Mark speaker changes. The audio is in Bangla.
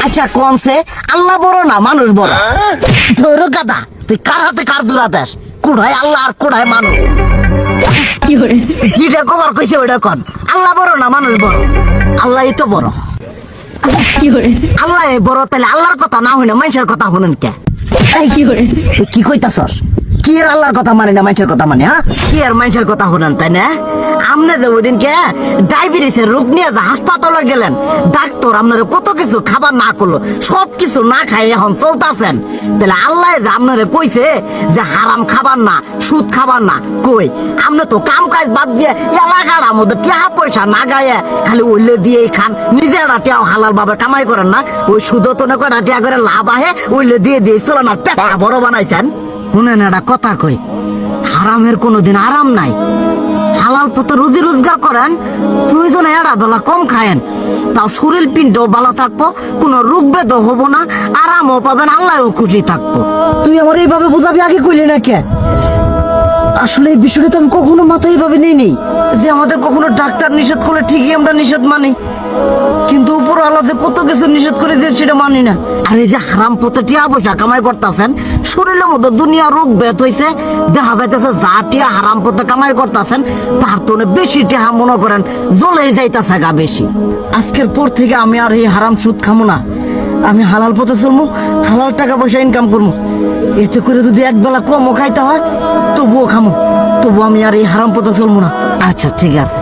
Speaker 1: আচ্ছা কোনছে আল্লাহ বড় না মানুষ বড়? ধরো গাদা, তুই কার হাতে কার জোড়া দেশ? কুড়াই আল্লাহ আর কুড়াই মানুষ। যেটা কবার কইছে ওইটা কন। আল্লাহ বড় না মানুষ বড়? আল্লাহই তো বড়। আল্লাহ বড়, তাহলে আল্লাহর কথা না হইনা মানুষের কথা শুনেন কে? তুই কি কইতাছস? কি আর আল্লাহর কথা মানে না মানুষের কথা মানে? হ্যাঁ, কি আর মানুষের কথা শুনেন তাই না? আমনে যে ওই দিনকে ডায়াবেটিসের রোগ নিয়ে যে হাসপাতালে গেলেন, ডাক্তার আপনার কত কিছু খাবার না করলো, সব কিছু না খাই এখন চলতেছেন। তাহলে আল্লাহ যে আপনারে কইছে যে হারাম খাবার না, সুদ খাবার না, কই আপনি তো কাম কাজ বাদ দিয়ে এলাকার মধ্যে টাকা পয়সা না গায়ে খালি ওইলে দিয়েই খান, নিজেরা টিয়াও হালাল ভাবে কামাই করেন না, ওই সুদ তো না কয়টা টিয়া করে লাভ আহে ওইলে দিয়ে দিয়ে চলেন আর পেট বড় বানাইছেন। শুনেন একটা কথা কই, হারামের কোনোদিন আরাম নাই। হালাল পথে রুজি রোজগার করেন, প্রয়োজনে এড়া বেলা কম খায়েন, তাও শরীর পিণ্ডও ভালো থাকবো, কোনো রোগ বেদও হবো না, আরামও পাবেন, আল্লাহও খুশি থাকবো। তুই আমার এইভাবে বুঝাবি আগে কইলি না কে? আসলে এই বিষয়টা তো আমি কখনো মাথায় এইভাবে নিইনি যে আমাদের কখনো ডাক্তার নিষেধ করলে ঠিকই আমরা নিষেধ মানি, কিন্তু উপর আল্লাহ যে কত কিছু নিষেধ করে দিয়ে সেটা মানি না। আর এই যে হারাম পথে টিয়া পয়সা কামাই করতেছেন, শরীরের মধ্যে দুনিয়া রোগ বেত হয়েছে, দেখা যাইতেছে যা টিয়া হারাম পথে কামাই করতেছেন তার তো বেশি টিয়া মনে করেন জ্বলেই যাইতেছে গা বেশি। আজকের পর থেকে আমি আর এই হারাম সুদ খামো না, আমি হালাল পথে চলবো, হালাল টাকা পয়সা ইনকাম করবো। এতে করে যদি একবেলা কমও খাইতে হয় তবুও খামো, তবু আমি আর এই হারাম পথে চলবো না। আচ্ছা ঠিক আছে।